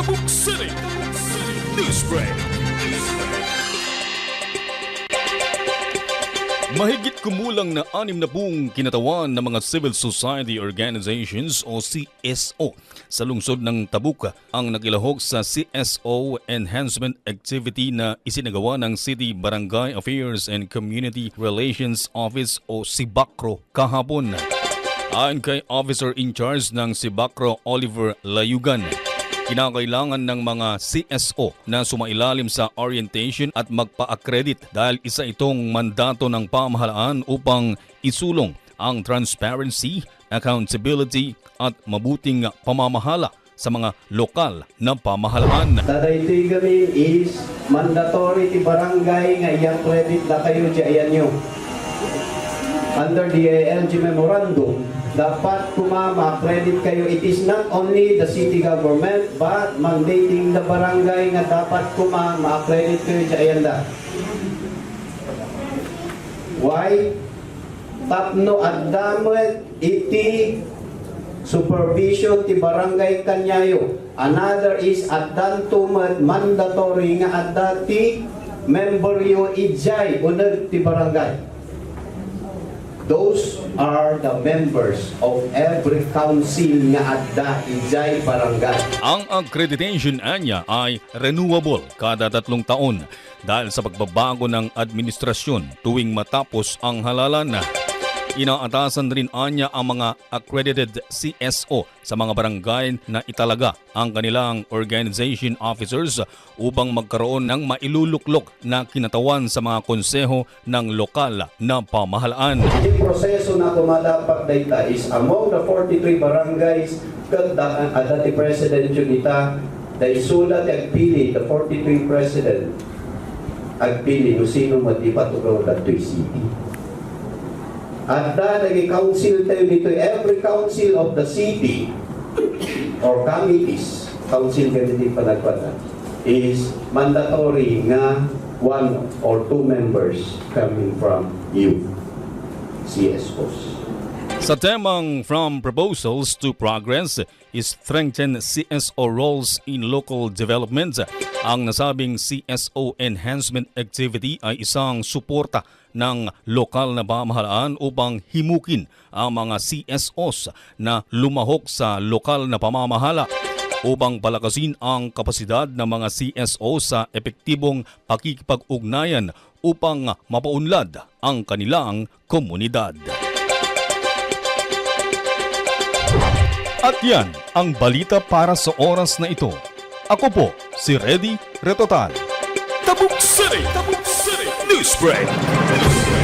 Tabuk City Newsbreak. Mahigit kumulang na 60 kinatawan ng mga civil society organizations o CSO sa lungsod ng Tabuk ang nakilahok sa CSO Enhancement Activity na isinagawa ng City Barangay Affairs and Community Relations Office o SIBACRO kahapon. Ayon kay Officer in Charge ng SIBACRO Oliver Layugan, kinakailangan ng mga CSO na sumailalim sa orientation at magpa-accredit dahil isa itong mandato ng pamahalaan upang isulong ang transparency, accountability at mabuting pamamahala sa mga lokal na pamahalaan. Dadaytoy kami is mandatory ti barangay nga iyang credit na kayo diyan nyo. Under the ALG memorandum, dapat kumama-credit kayo. It is not only the city government but mandating the barangay nga dapat kumama-credit kayo diyan da. Why? Tapno at damet iti supervision ti barangay kanyayo. Another is at dantumet mandatory nga at dati member yo ijay unag ti barangay. Those are the members of every council nga adda ijay barangay. Ang accreditation anya ay renewable kada 3 taon dahil sa pagbabago ng administrasyon tuwing matapos ang halalan. Inaatasan rin anya ang mga accredited CSO sa mga barangay na italaga ang kanilang organization officers upang magkaroon ng mailuluklok na kinatawan sa mga konseho ng lokal na pamahalaan. Ang proseso na kumadapat data is among the 43 barangays kada dati president yun ita dahil sulat agpili the 43 president agpili no sino matipatugaw dato'y city. At naging council tayo dito, every council of the city or committees, council ganito panagpatan, is mandatory nga 1 or 2 members coming from you, CSOs. Sa temang From Proposals to Progress is Strengthen CSO Roles in Local Development, ang nasabing CSO Enhancement Activity ay isang suporta ng lokal na pamahalaan upang himukin ang mga CSOs na lumahok sa lokal na pamamahala upang palakasin ang kapasidad ng mga CSO sa epektibong pakikipag-ugnayan upang mapaunlad ang kanilang komunidad. At yan ang balita para sa oras na ito. Ako po si Reddy Retotal. Tabuk City Newsbreak.